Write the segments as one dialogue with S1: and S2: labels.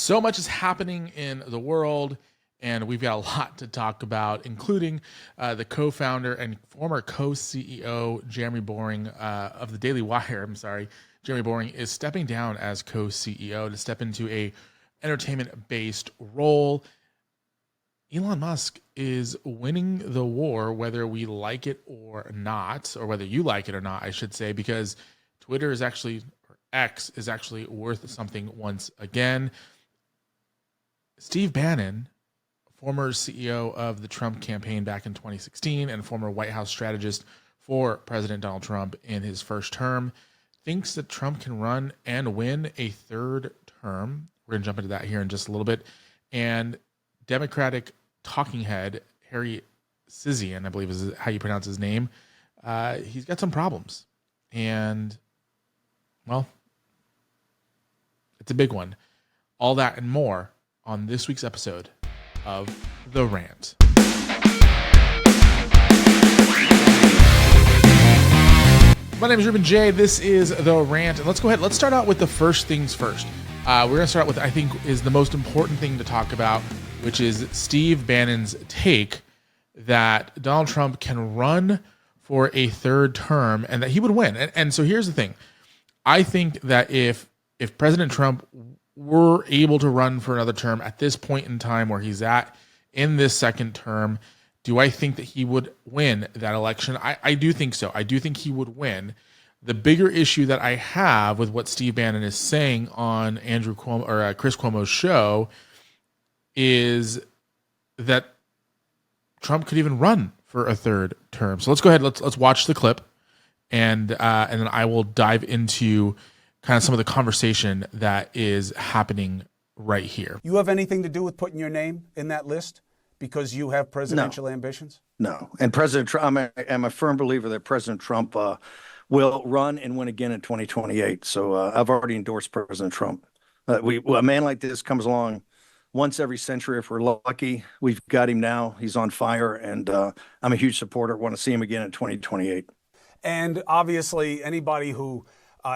S1: So much is happening in the world, and we've got a lot to talk about, including the co-founder and former co-CEO Jeremy Boring of the Daily Wire. Jeremy Boring is stepping down as co-CEO to step into a entertainment-based role. Elon Musk is winning the war, whether we like it or not, or whether you like it or not, I should say, because Twitter is actually, or X is actually worth something once again. Steve Bannon, former CEO of the Trump campaign back in 2016 and former White House strategist for President Donald Trump in his first term, thinks that Trump can run and win a third term. We're going to jump into that here in just a little bit. And Democratic talking head Harry Sinsien, I believe is how you pronounce his name, he's got some problems. And, well, it's a big one. All that and more on this week's episode of The Rant. My name is Ruben J. This is The Rant. And let's go ahead. Let's start out with the first things first. We're going to start with, I think, is the most important thing to talk about, which is Steve Bannon's take that Donald Trump can run for a third term and that he would win. And so here's the thing. I think that if President Trump were able to run for another term at this point in time where he's at in this second term, do I think that he would win that election? I do think so. I do think he would win. The bigger issue that I have with what Steve Bannon is saying on Andrew Cuomo or Chris Cuomo's show is that Trump could even run for a third term. So let's go ahead. Let's watch the clip, and then I will dive into kind of some of the conversation that is happening right here.
S2: You have anything to do with putting your name in that list because you have presidential ambitions?
S3: No. And President Trump, I'm a firm believer that President Trump will run and win again in 2028. So I've already endorsed President Trump. A man like this comes along once every century if we're lucky. We've got him now. He's on fire, and I'm a huge supporter. Want to see him again in 2028.
S2: And obviously, anybody who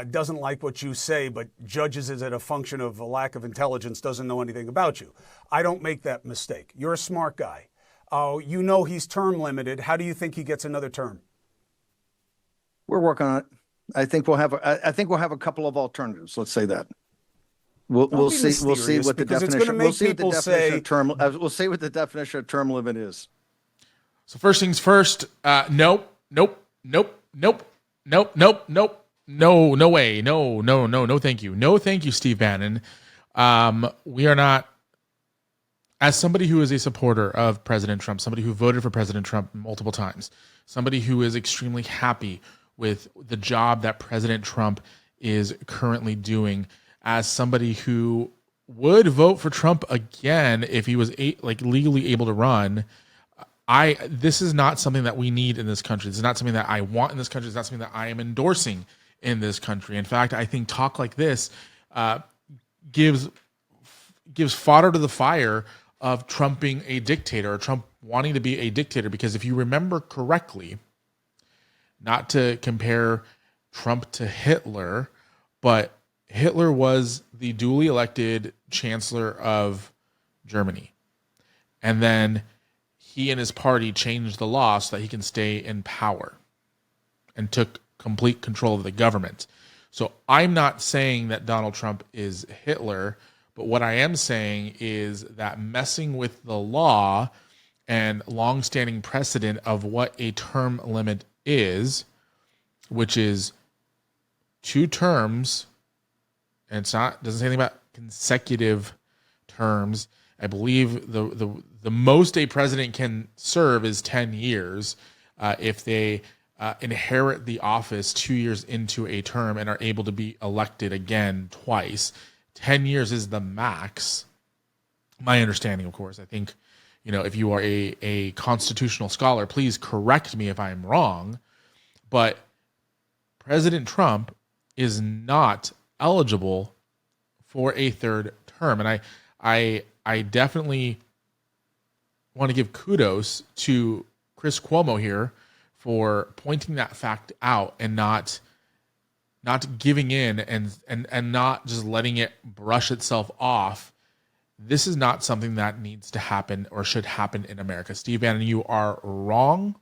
S2: doesn't like what you say but judges it as a function of a lack of intelligence doesn't know anything about you. I don't make that mistake. You're a smart guy. You know he's term limited. How do you think he gets another term?
S3: We're working on it. I think we'll have a couple of alternatives. Let's say that. We'll see. We'll see what the definition. We'll see what the definition of term. We'll see what the definition of term limit is.
S1: So first things first. Nope. No way. No. Thank you. No, thank you, Steve Bannon. We are not. As somebody who is a supporter of President Trump, somebody who voted for President Trump multiple times, somebody who is extremely happy with the job that President Trump is currently doing, as somebody who would vote for Trump again if he was legally able to run, this is not something that we need in this country. This is not something that I want in this country. It's not something that I am endorsing in this country. In fact, I think talk like this gives fodder to the fire of Trump being a dictator, or Trump wanting to be a dictator. Because if you remember correctly, not to compare Trump to Hitler, but Hitler was the duly elected chancellor of Germany. And then he and his party changed the law so that he can stay in power and took complete control of the government. So I'm not saying that Donald Trump is Hitler, but what I am saying is that messing with the law and longstanding precedent of what a term limit is, which is 2 terms, and doesn't say anything about consecutive terms. I believe the most a president can serve is 10 years if they inherit the office 2 years into a term and are able to be elected again twice. 10 years is the max. My understanding, of course. I think, if you are a constitutional scholar, please correct me if I'm wrong. But President Trump is not eligible for a third term. And I definitely want to give kudos to Chris Cuomo here for pointing that fact out and not giving in and not just letting it brush itself off This is not something that needs to happen or should happen in America. Steve Bannon, you are wrong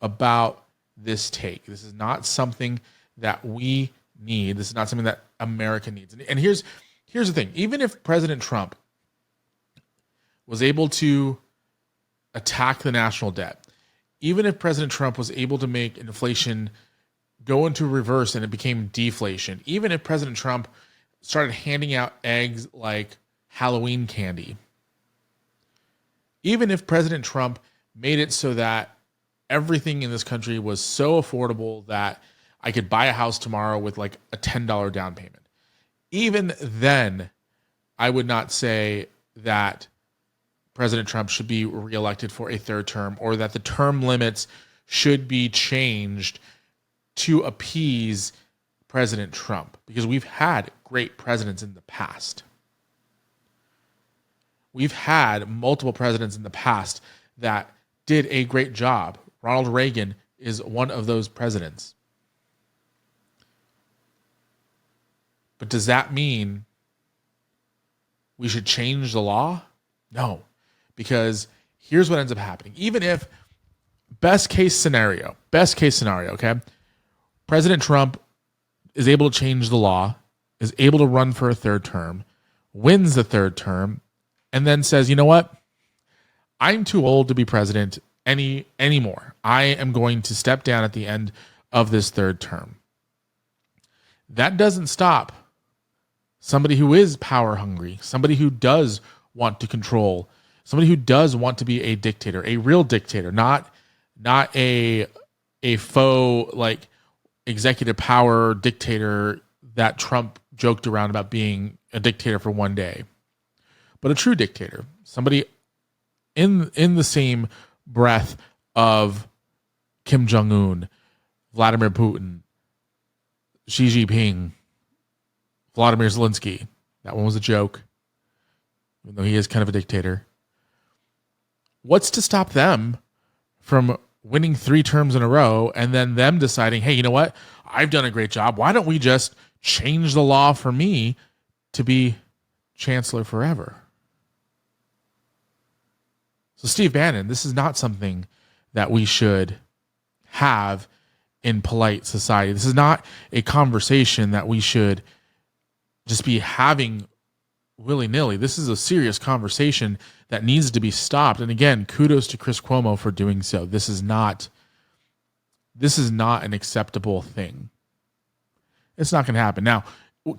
S1: about this take. This is not something that we need. This is not something that America needs. And here's the thing. Even if President Trump was able to attack the national debt, even if President Trump was able to make inflation go into reverse and it became deflation, even if President Trump started handing out eggs like Halloween candy, even if President Trump made it so that everything in this country was so affordable that I could buy a house tomorrow with like a $10 down payment, even then, I would not say that President Trump should be reelected for a third term, or that the term limits should be changed to appease President Trump, because we've had great presidents in the past. We've had multiple presidents in the past that did a great job. Ronald Reagan is one of those presidents. But does that mean we should change the law? No, because here's what ends up happening. Even if best case scenario, okay, President Trump is able to change the law, is able to run for a third term, wins the third term, and then says, you know what? I'm too old to be president anymore. I am going to step down at the end of this third term. That doesn't stop somebody who is power hungry, somebody who does want to control, somebody who does want to be a dictator, a real dictator, not a faux like executive power dictator that Trump joked around about being a dictator for one day, but a true dictator, somebody in the same breath of Kim Jong-un, Vladimir Putin, Xi Jinping, Vladimir Zelensky. That one was a joke, even though he is kind of a dictator. What's to stop them from winning 3 terms in a row and then them deciding, hey, you know what? I've done a great job. Why don't we just change the law for me to be chancellor forever? So Steve Bannon, this is not something that we should have in polite society. This is not a conversation that we should just be having willy-nilly. This is a serious conversation that needs to be stopped. And again, kudos to Chris Cuomo for doing so. This is not an acceptable thing. It's not going to happen. Now,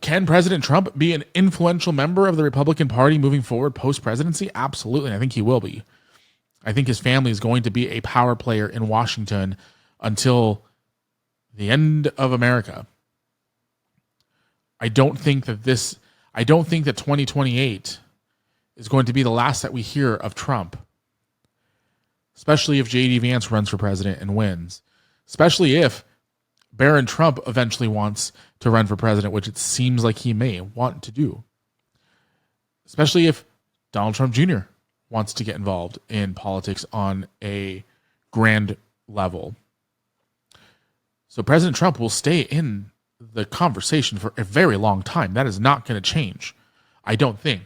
S1: can President Trump be an influential member of the Republican Party moving forward post-presidency? Absolutely. I think he will be. I think his family is going to be a power player in Washington until the end of America. I don't think that 2028 is going to be the last that we hear of Trump, especially if J.D. Vance runs for president and wins, especially if Barron Trump eventually wants to run for president, which it seems like he may want to do, especially if Donald Trump Jr. wants to get involved in politics on a grand level. So President Trump will stay in the conversation for a very long time. That is not going to change, I don't think.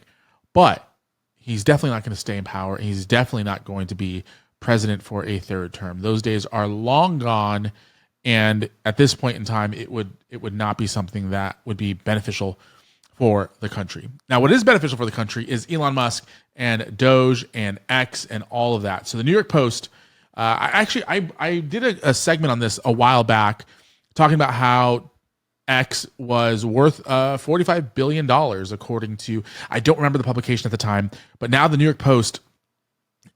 S1: But he's definitely not going to stay in power. He's definitely not going to be president for a third term. Those days are long gone, and at this point in time, it would not be something that would be beneficial for the country. Now, what is beneficial for the country is Elon Musk and Doge and X and all of that. So the New York Post, I did a segment on this a while back, talking about how X was worth $45 billion, according to, I don't remember the publication at the time, but now the New York Post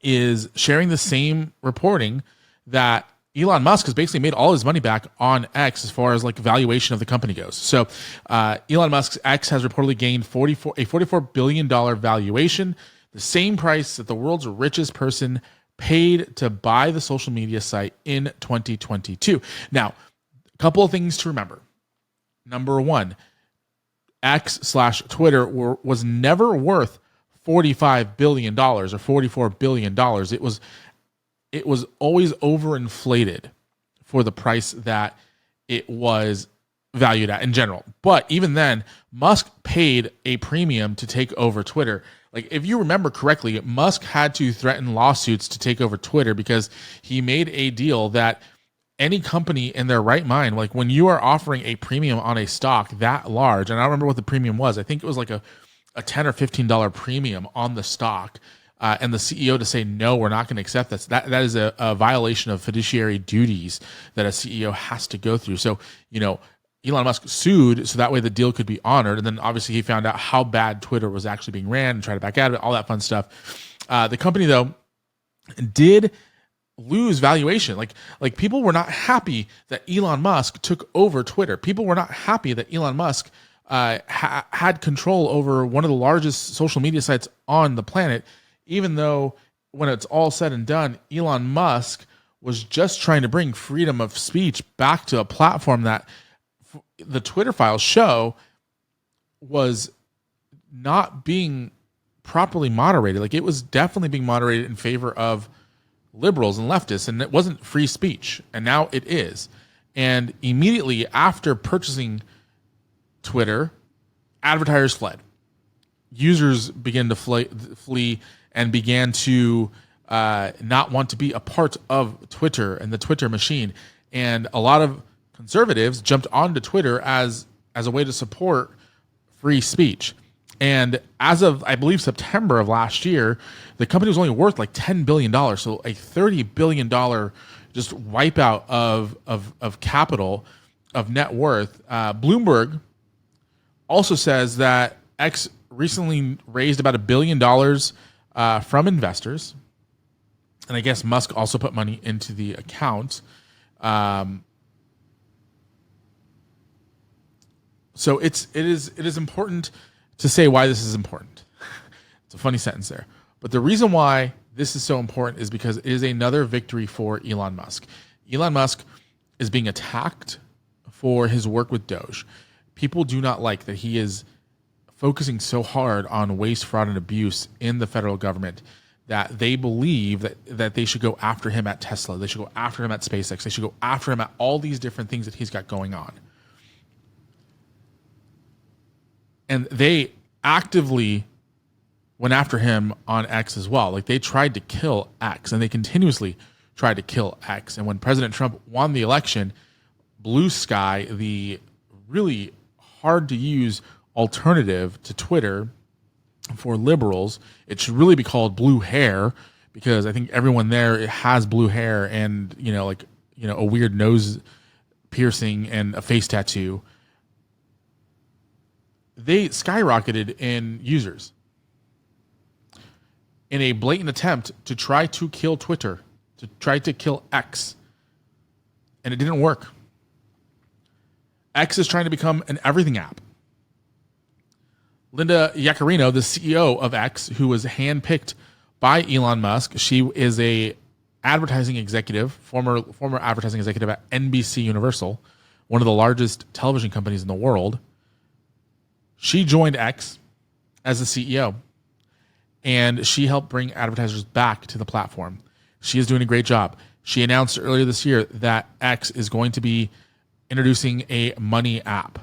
S1: is sharing the same reporting that Elon Musk has basically made all his money back on X as far as like valuation of the company goes. So Elon Musk's X has reportedly gained a $44 billion valuation, the same price that the world's richest person paid to buy the social media site in 2022. Now, a couple of things to remember. Number one, X/Twitter was never worth $45 billion or $44 billion. It was always overinflated for the price that it was valued at in general. But even then, Musk paid a premium to take over Twitter. Like, if you remember correctly, Musk had to threaten lawsuits to take over Twitter because he made a deal that any company in their right mind, like when you are offering a premium on a stock that large, and I don't remember what the premium was. I think it was like a $10 or $15 premium on the stock. And the CEO to say, no, we're not going to accept this. That is a violation of fiduciary duties that a CEO has to go through. So, Elon Musk sued so that way the deal could be honored. And then obviously he found out how bad Twitter was actually being ran and tried to back out of it, all that fun stuff. The company, though, did lose valuation. Like people were not happy that Elon Musk took over Twitter. People were not happy that Elon Musk had control over one of the largest social media sites on the planet, even though when it's all said and done, Elon Musk was just trying to bring freedom of speech back to a platform that the Twitter files show was not being properly moderated. Like, it was definitely being moderated in favor of liberals and leftists, and it wasn't free speech, and now it is. And immediately after purchasing Twitter, advertisers fled. Users began to flee and began to not want to be a part of Twitter and the Twitter machine. And a lot of conservatives jumped onto Twitter as a way to support free speech. And as of, I believe, September of last year, the company was only worth like $10 billion. So a $30 billion just wipeout of capital, of net worth. Bloomberg also says that X recently raised about $1 billion from investors. And I guess Musk also put money into the account. So it is important to say why this is important. It's a funny sentence there. But the reason why this is so important is because it is another victory for Elon Musk. Elon Musk is being attacked for his work with Doge. People do not like that he is focusing so hard on waste, fraud, and abuse in the federal government that they believe that they should go after him at Tesla. They should go after him at SpaceX. They should go after him at all these different things that he's got going on. And they actively went after him on X as well. Like, they tried to kill X, and they continuously tried to kill X. And when President Trump won the election, Blue Sky, the really hard to use alternative to Twitter for liberals, it should really be called Blue Hair, because I think everyone there has blue hair and a weird nose piercing and a face tattoo. They skyrocketed in users in a blatant attempt to try to kill Twitter, to try to kill X. And it didn't work. X is trying to become an everything app. Linda Yaccarino, the CEO of X, who was handpicked by Elon Musk, she is a advertising executive, former advertising executive at NBC Universal, one of the largest television companies in the world. She joined X as the CEO, and she helped bring advertisers back to the platform. She is doing a great job. She announced earlier this year that X is going to be introducing a money app,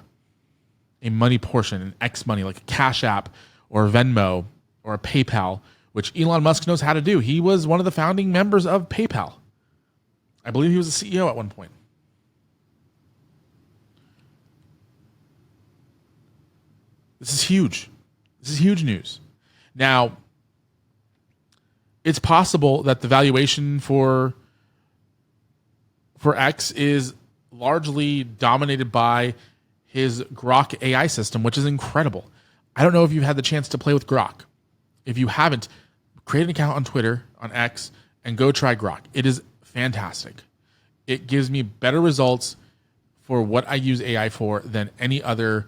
S1: a money portion, an X money, like a Cash App or Venmo or a PayPal, which Elon Musk knows how to do. He was one of the founding members of PayPal. I believe he was the CEO at one point. This is huge. This is huge news. Now, it's possible that the valuation for X is largely dominated by his Grok AI system, which is incredible. I don't know if you've had the chance to play with Grok. If you haven't, create an account on Twitter, on X, and go try Grok. It is fantastic. It gives me better results for what I use AI for than any other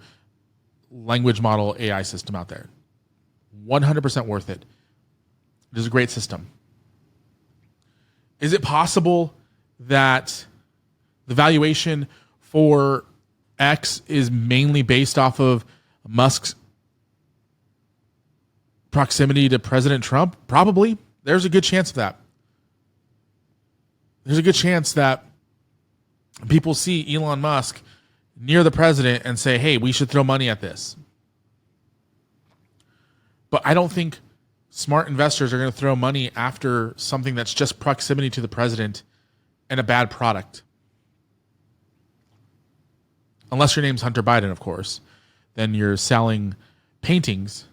S1: language model AI system out there. 100% worth it. It is a great system. Is it possible that the valuation for X is mainly based off of Musk's proximity to President Trump? Probably. There's a good chance of that. There's a good chance that people see Elon Musk near the president and say, hey, we should throw money at this. But I don't think smart investors are going to throw money after something that's just proximity to the president and a bad product. Unless your name's Hunter Biden, of course. Then you're selling paintings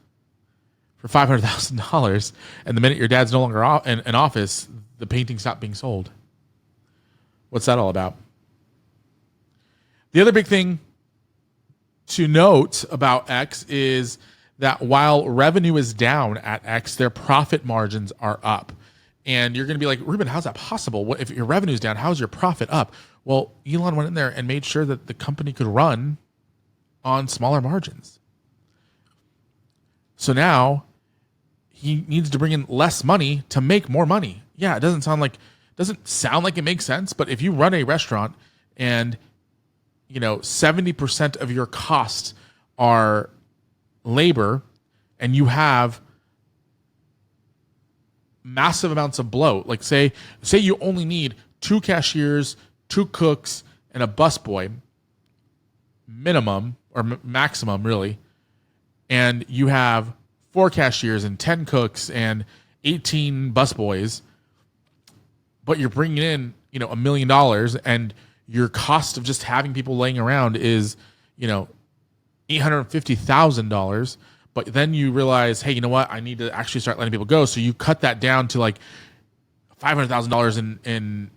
S1: for $500,000, and the minute your dad's no longer in office, the painting stopped being sold. What's that all about? The other big thing to note about X is that while revenue is down at X, their profit margins are up. And you're going to be like, Ruben, how's that possible? What if your revenue is down? How's your profit up? Well, Elon went in there and made sure that the company could run on smaller margins. So now he needs to bring in less money to make more money. Yeah, it doesn't sound like it makes sense, but if you run a restaurant and 70% of your costs are labor and you have massive amounts of bloat, like say you only need 2 cashiers, 2 cooks, and a busboy minimum or maximum really, and you have 4 cashiers and 10 cooks and 18 busboys, but you're bringing in $1 million and your cost of just having people laying around is $850,000. But then you realize, hey, you know what? I need to actually start letting people go. So you cut that down to like $500,000 in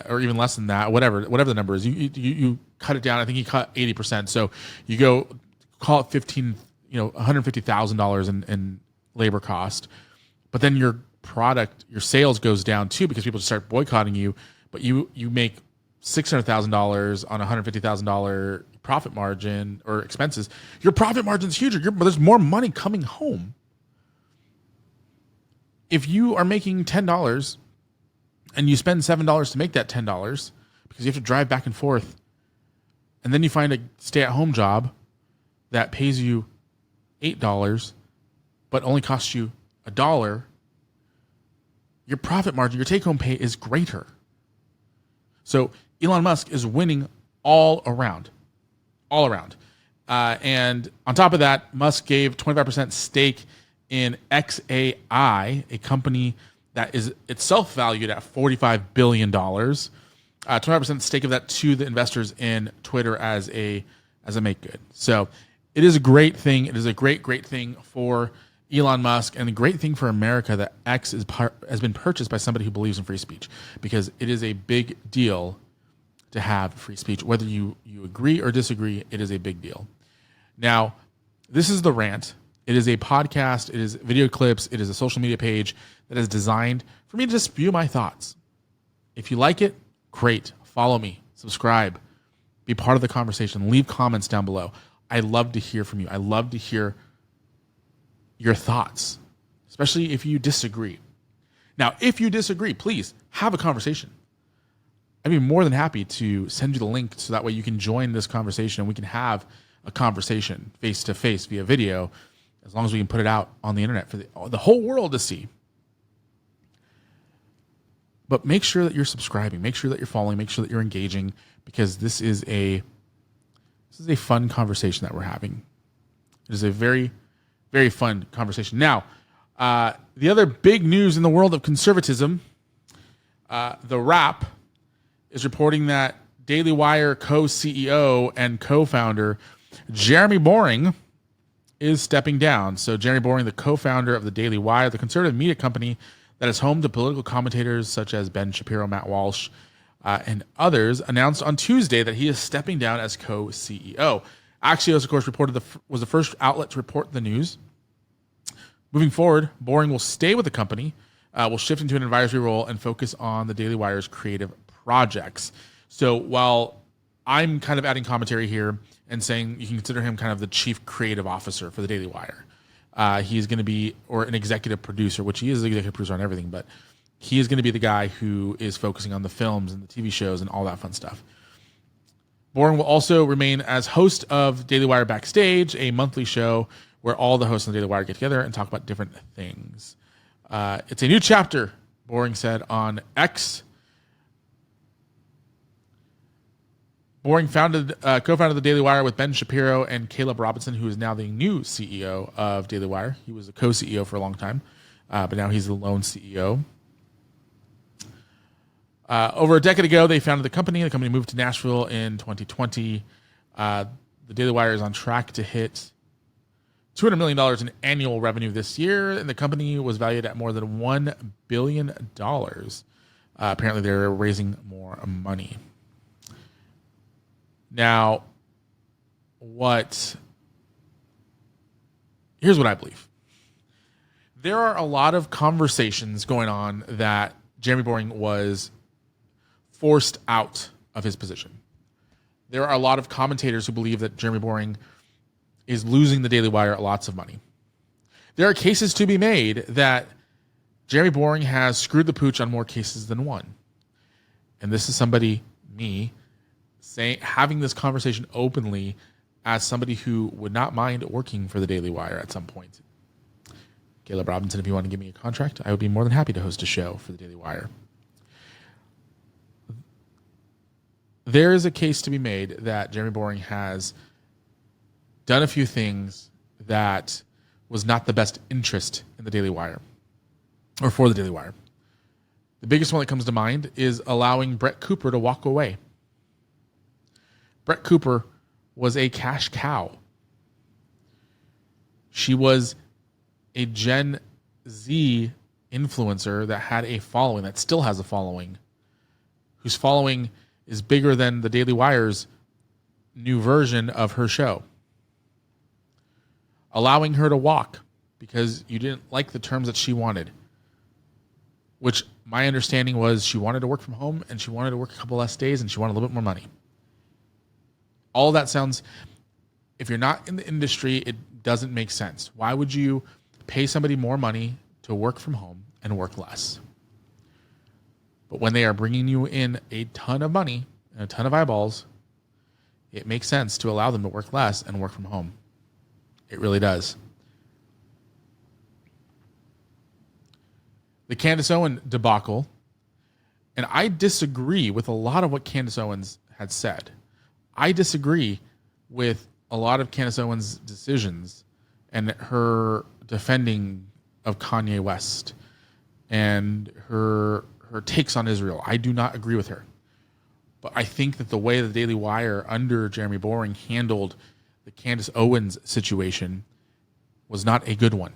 S1: or even less than that, whatever the number is. You cut it down. I think you cut 80%. So you go call it $150,000 in labor cost. But then your sales goes down too because people just start boycotting you. But you make $600,000 on $150,000 profit margin or expenses. Your profit margin is huge. There's more money coming home. If you are making $10 and you spend $7 to make that $10 because you have to drive back and forth, and then you find a stay-at-home job that pays you $8 but only costs you $1, your profit margin, your take-home pay is greater. So Elon Musk is winning all around. And on top of that, Musk gave 25% stake in XAI, a company that is itself valued at $45 billion. 25% stake of that to the investors in Twitter as a make good. So it is a great thing. It is a great thing for Elon Musk and a great thing for America that X has been purchased by somebody who believes in free speech, because it is a big deal to have free speech. Whether you agree or disagree, it is a big deal. Now, this is The Rant. It is a podcast. It is video clips. It is a social media page that is designed for me to just spew my thoughts. If you like it, great. Follow me. Subscribe. Be part of the conversation. Leave comments down below. I love to hear from you. I love to hear your thoughts, especially if you disagree. Now, if you disagree, please have a conversation. I'd be more than happy to send you the link so that way you can join this conversation and we can have a conversation face-to-face via video, as long as we can put it out on the internet for the whole world to see. But make sure that you're subscribing. Make sure that you're following. Make sure that you're engaging, because this is a fun conversation that we're having. It is a very, very fun conversation. Now, the other big news in the world of conservatism, The Wrap is reporting that Daily Wire co-CEO and co-founder Jeremy Boring is stepping down. So Jeremy Boring, the co-founder of the Daily Wire, the conservative media company that is home to political commentators such as Ben Shapiro, Matt Walsh, and others, announced on Tuesday that he is stepping down as co-CEO. Axios, of course, was the first outlet to report the news. Moving forward, Boring will stay with the company, will shift into an advisory role, and focus on the Daily Wire's creative projects. So while I'm kind of adding commentary here and saying you can consider him kind of the chief creative officer for the Daily Wire, he's going to be, or an executive producer, which he is the executive producer on everything, but he is going to be the guy who is focusing on the films and the TV shows and all that fun stuff. Boring will also remain as host of Daily Wire Backstage, a monthly show where all the hosts on the Daily Wire get together and talk about different things. It's a new chapter, Boring said on X. Boring co-founded the Daily Wire with Ben Shapiro and Caleb Robinson, who is now the new CEO of Daily Wire. He was a co-CEO for a long time, but now he's the lone CEO. Over a decade ago, they founded the company. The company moved to Nashville in 2020. The Daily Wire is on track to hit $200 million in annual revenue this year, and the company was valued at more than $1 billion. Apparently, they're raising more money. Now, here's what I believe. There are a lot of conversations going on that Jeremy Boring was forced out of his position. There are a lot of commentators who believe that Jeremy Boring is losing the Daily Wire lots of money. There are cases to be made that Jeremy Boring has screwed the pooch on more cases than one. And this is somebody, me, having this conversation openly as somebody who would not mind working for the Daily Wire at some point. Caleb Robinson, if you want to give me a contract, I would be more than happy to host a show for the Daily Wire. There is a case to be made that Jeremy Boring has done a few things that was not the best interest in the Daily Wire, or for the Daily Wire. The biggest one that comes to mind is allowing Brett Cooper to walk away. Brett Cooper was a cash cow. She was a Gen Z influencer that had a following, that still has a following, whose following is bigger than the Daily Wire's new version of her show. Allowing her to walk because you didn't like the terms that she wanted, which my understanding was she wanted to work from home and she wanted to work a couple less days and she wanted a little bit more money. All that sounds, if you're not in the industry, it doesn't make sense. Why would you pay somebody more money to work from home and work less? But when they are bringing you in a ton of money and a ton of eyeballs, it makes sense to allow them to work less and work from home. It really does. The Candace Owen debacle, and I disagree with a lot of what Candace Owens had said. I disagree with a lot of Candace Owens' decisions and her defending of Kanye West and her takes on Israel. I do not agree with her. But I think that the way the Daily Wire under Jeremy Boring handled the Candace Owens situation was not a good one.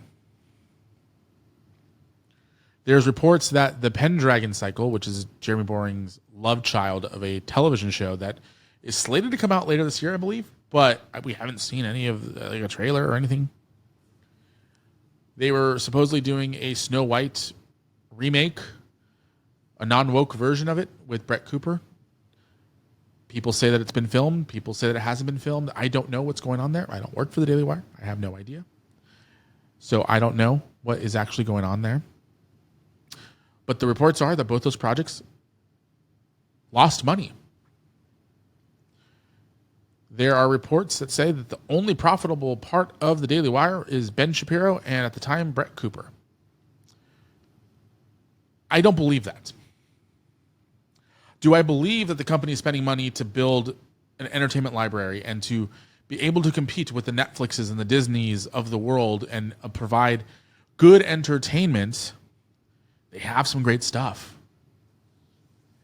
S1: There's reports that the Pendragon Cycle, which is Jeremy Boring's love child of a television show that is slated to come out later this year, I believe, but we haven't seen any of like a trailer or anything. They were supposedly doing a Snow White remake, a non-woke version of it with Brett Cooper. People say that it's been filmed. People say that it hasn't been filmed. I don't know what's going on there. I don't work for the Daily Wire. I have no idea. So I don't know what is actually going on there. But the reports are that both those projects lost money. There are reports that say that the only profitable part of the Daily Wire is Ben Shapiro and, at the time, Brett Cooper. I don't believe that. Do I believe that the company is spending money to build an entertainment library and to be able to compete with the Netflixes and the Disneys of the world and provide good entertainment? They have some great stuff.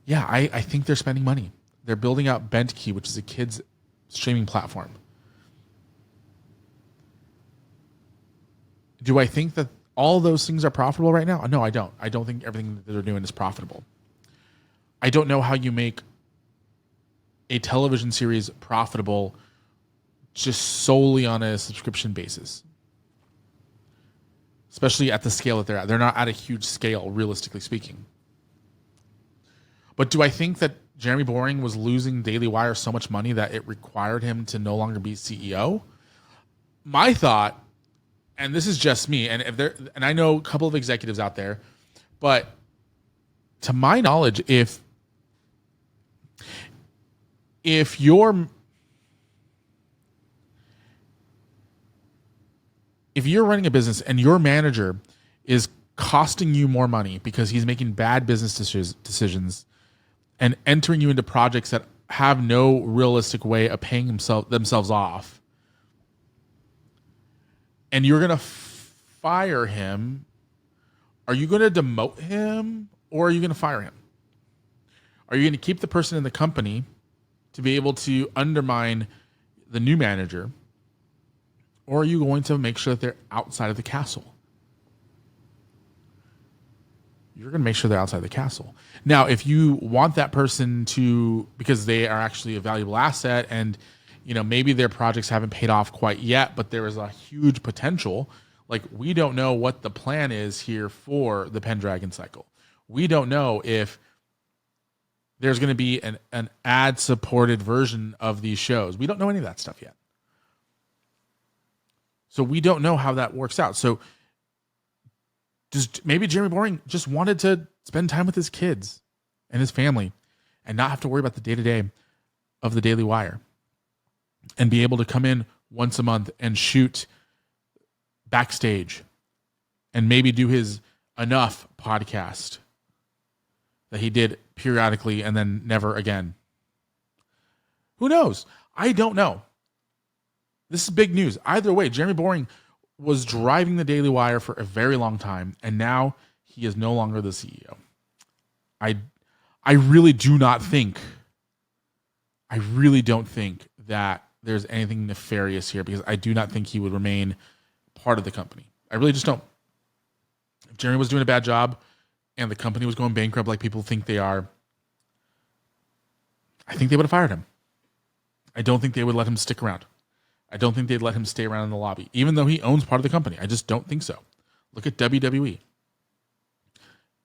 S1: Yeah, I think they're spending money. They're building out BentKey, which is a kids' streaming platform. Do I think that all those things are profitable right now? No, I don't. I don't think everything that they're doing is profitable. I don't know how you make a television series profitable just solely on a subscription basis, especially at the scale that they're at. They're not at a huge scale, realistically speaking. But do I think that Jeremy Boring was losing Daily Wire so much money that it required him to no longer be CEO? My thought, and this is just me, and I know a couple of executives out there, but to my knowledge, if you're running a business and your manager is costing you more money because he's making bad business decisions and entering you into projects that have no realistic way of paying themselves off, and you're going to fire him, are you going to demote him or are you going to fire him? Are you going to keep the person in the company to be able to undermine the new manager, or are you going to make sure that they're outside of the castle? You're going to make sure they're outside the castle. Now, if you want that person to, because they are actually a valuable asset and, maybe their projects haven't paid off quite yet, but there is a huge potential. Like, we don't know what the plan is here for the Pendragon cycle. We don't know if there's going to be an ad-supported version of these shows. We don't know any of that stuff yet. So we don't know how that works out. So maybe Jeremy Boring just wanted to spend time with his kids and his family and not have to worry about the day-to-day of the Daily Wire and be able to come in once a month and shoot backstage and maybe do his Enough podcast that he did periodically and then never again. Who knows? I don't know. This is big news. Either way, Jeremy Boring was driving the Daily Wire for a very long time, and now he is no longer the CEO. I really do not think, I really don't think that there's anything nefarious here, because I do not think he would remain part of the company. I really just don't. If Jeremy was doing a bad job and the company was going bankrupt like people think they are, I think they would have fired him. I don't think they would let him stick around. I don't think they'd let him stay around in the lobby, even though he owns part of the company. I just don't think so. Look at WWE.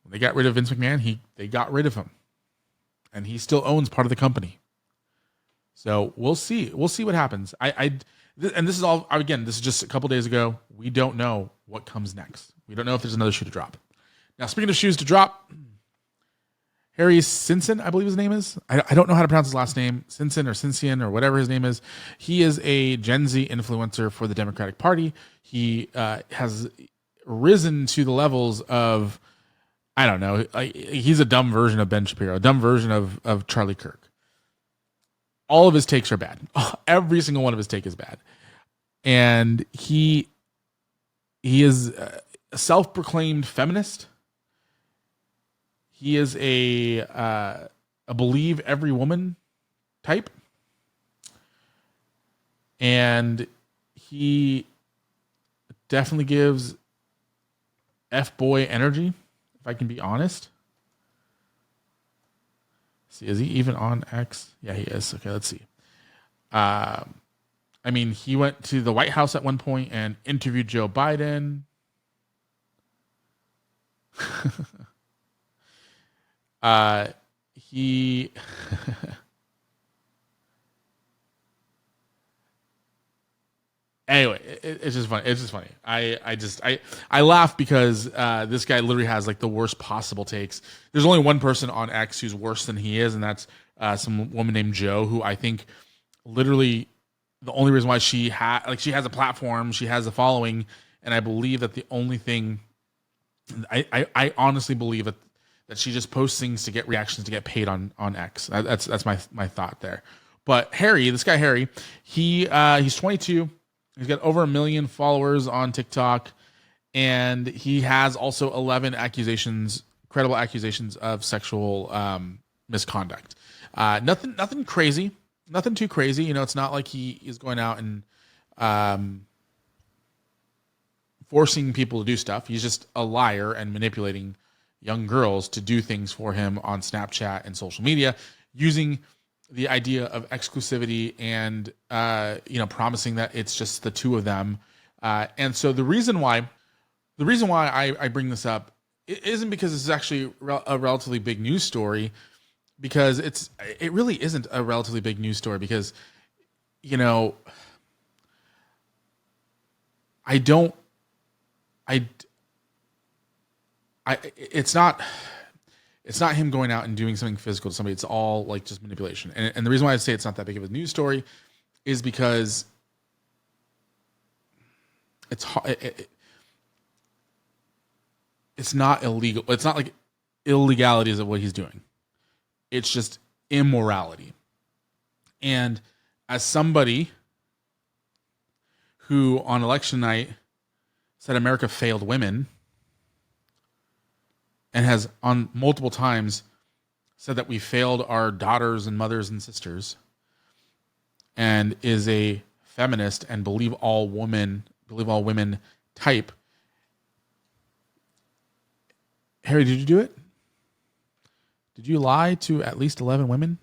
S1: When they got rid of Vince McMahon, they got rid of him. And he still owns part of the company. So we'll see. We'll see what happens. And this is all, again, this is just a couple days ago. We don't know what comes next. We don't know if there's another shoe to drop. Now, speaking of shoes to drop, Harry Sinsien, I believe his name is. I don't know how to pronounce his last name. Sisyon or whatever his name is. He is a Gen Z influencer for the Democratic Party. He has risen to the levels of, I don't know, he's a dumb version of Ben Shapiro, a dumb version of Charlie Kirk. All of his takes are bad. Every single one of his takes is bad. And he is a self-proclaimed feminist. He is a believe every woman type. And he definitely gives F-boy energy, if I can be honest. See, is he even on X? Yeah, he is. Okay, let's see. I mean, he went to the White House at one point and interviewed Joe Biden. He anyway, it's just funny. It's just funny. I laugh because this guy literally has like the worst possible takes. There's only one person on X who's worse than he is, and that's some woman named Joe, who I think literally the only reason why she has a platform, she has a following, and I believe that the only thing I honestly believe that she just posts things to get reactions to get paid on X. That's my thought there. But Harry, this guy Harry, he's 22. He's got over 1 million followers on TikTok, and he has also 11 credible accusations of sexual misconduct. Nothing crazy, nothing too crazy. You know, it's not like he is going out and forcing people to do stuff. He's just a liar and manipulating young girls to do things for him on Snapchat and social media, using the idea of exclusivity and promising that it's just the two of them. And so the reason why I bring this up isn't because it's actually a relatively big news story, because it really isn't a relatively big news story, because it's not him going out and doing something physical to somebody. It's all like just manipulation. And the reason why I say it's not that big of a news story is because it's not illegal. It's not like illegalities of what he's doing. It's just immorality. And as somebody who on election night said America failed women and has on multiple times said that we failed our daughters and mothers and sisters, and is a feminist and believe all women type. Harry, did you do it? Did you lie to at least 11 women?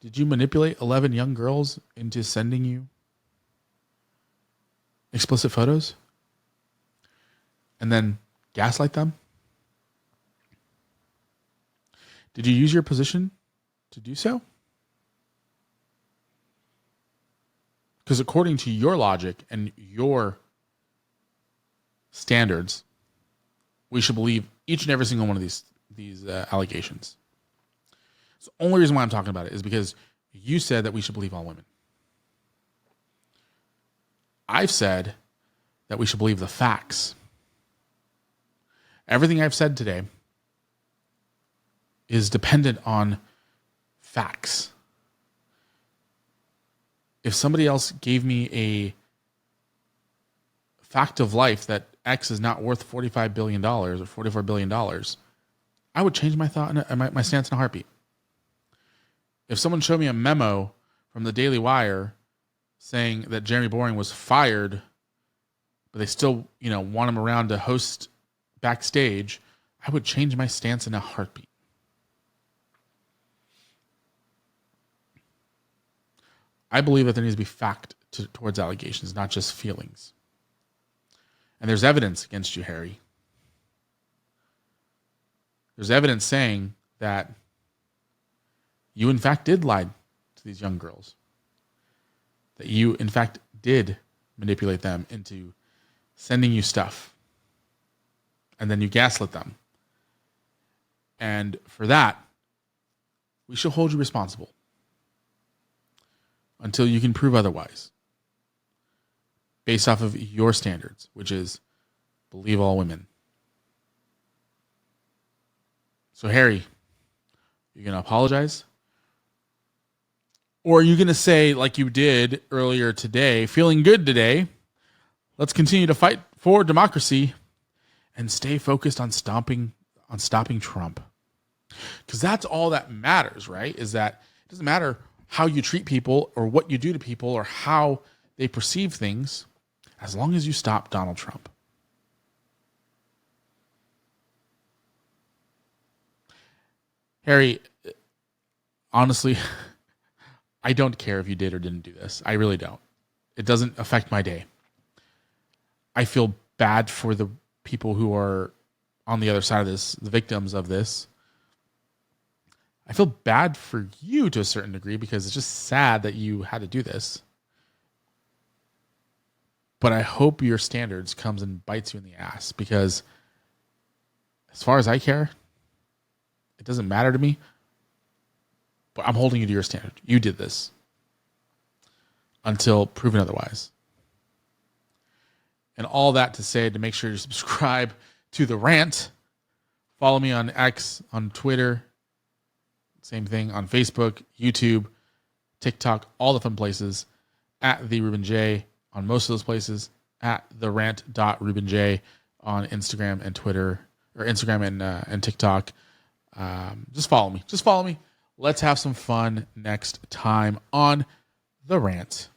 S1: Did you manipulate 11 young girls into sending you explicit photos and then gaslight them? Did you use your position to do so? Because according to your logic and your standards, we should believe each and every single one of these allegations. So the only reason why I'm talking about it is because you said that we should believe all women. I've said that we should believe the facts. Everything I've said today is dependent on facts. If somebody else gave me a fact of life that X is not worth $45 billion or $44 billion, I would change my thought and my stance in a heartbeat. If someone showed me a memo from the Daily Wire saying that Jeremy Boring was fired, but they still, want him around to host backstage, I would change my stance in a heartbeat. I believe that there needs to be fact towards allegations, not just feelings. And there's evidence against you, Harry. There's evidence saying that you, in fact, did lie to these young girls. That you, in fact, did manipulate them into sending you stuff. And then you gaslit them. And for that, we shall hold you responsible until you can prove otherwise, based off of your standards, which is believe all women. So, Harry, you're going to apologize? Or are you going to say, like you did earlier today, feeling good today, let's continue to fight for democracy and stay focused on stopping Trump? Because that's all that matters, right? Is that it doesn't matter how you treat people or what you do to people or how they perceive things, as long as you stop Donald Trump. Harry, honestly, I don't care if you did or didn't do this. I really don't. It doesn't affect my day. I feel bad for the people who are on the other side of this, the victims of this. I feel bad for you to a certain degree because it's just sad that you had to do this. But I hope your standards comes and bites you in the ass, because as far as I care, it doesn't matter to me. But I'm holding you to your standard. You did this until proven otherwise. And all that to say, to make sure you subscribe to the Rant. Follow me on X, on Twitter. Same thing on Facebook, YouTube, TikTok, all the fun places. At the Ruben J on most of those places. At the rant.rubenj on Instagram and Twitter, or Instagram and TikTok. Just follow me. Let's have some fun next time on The Rant.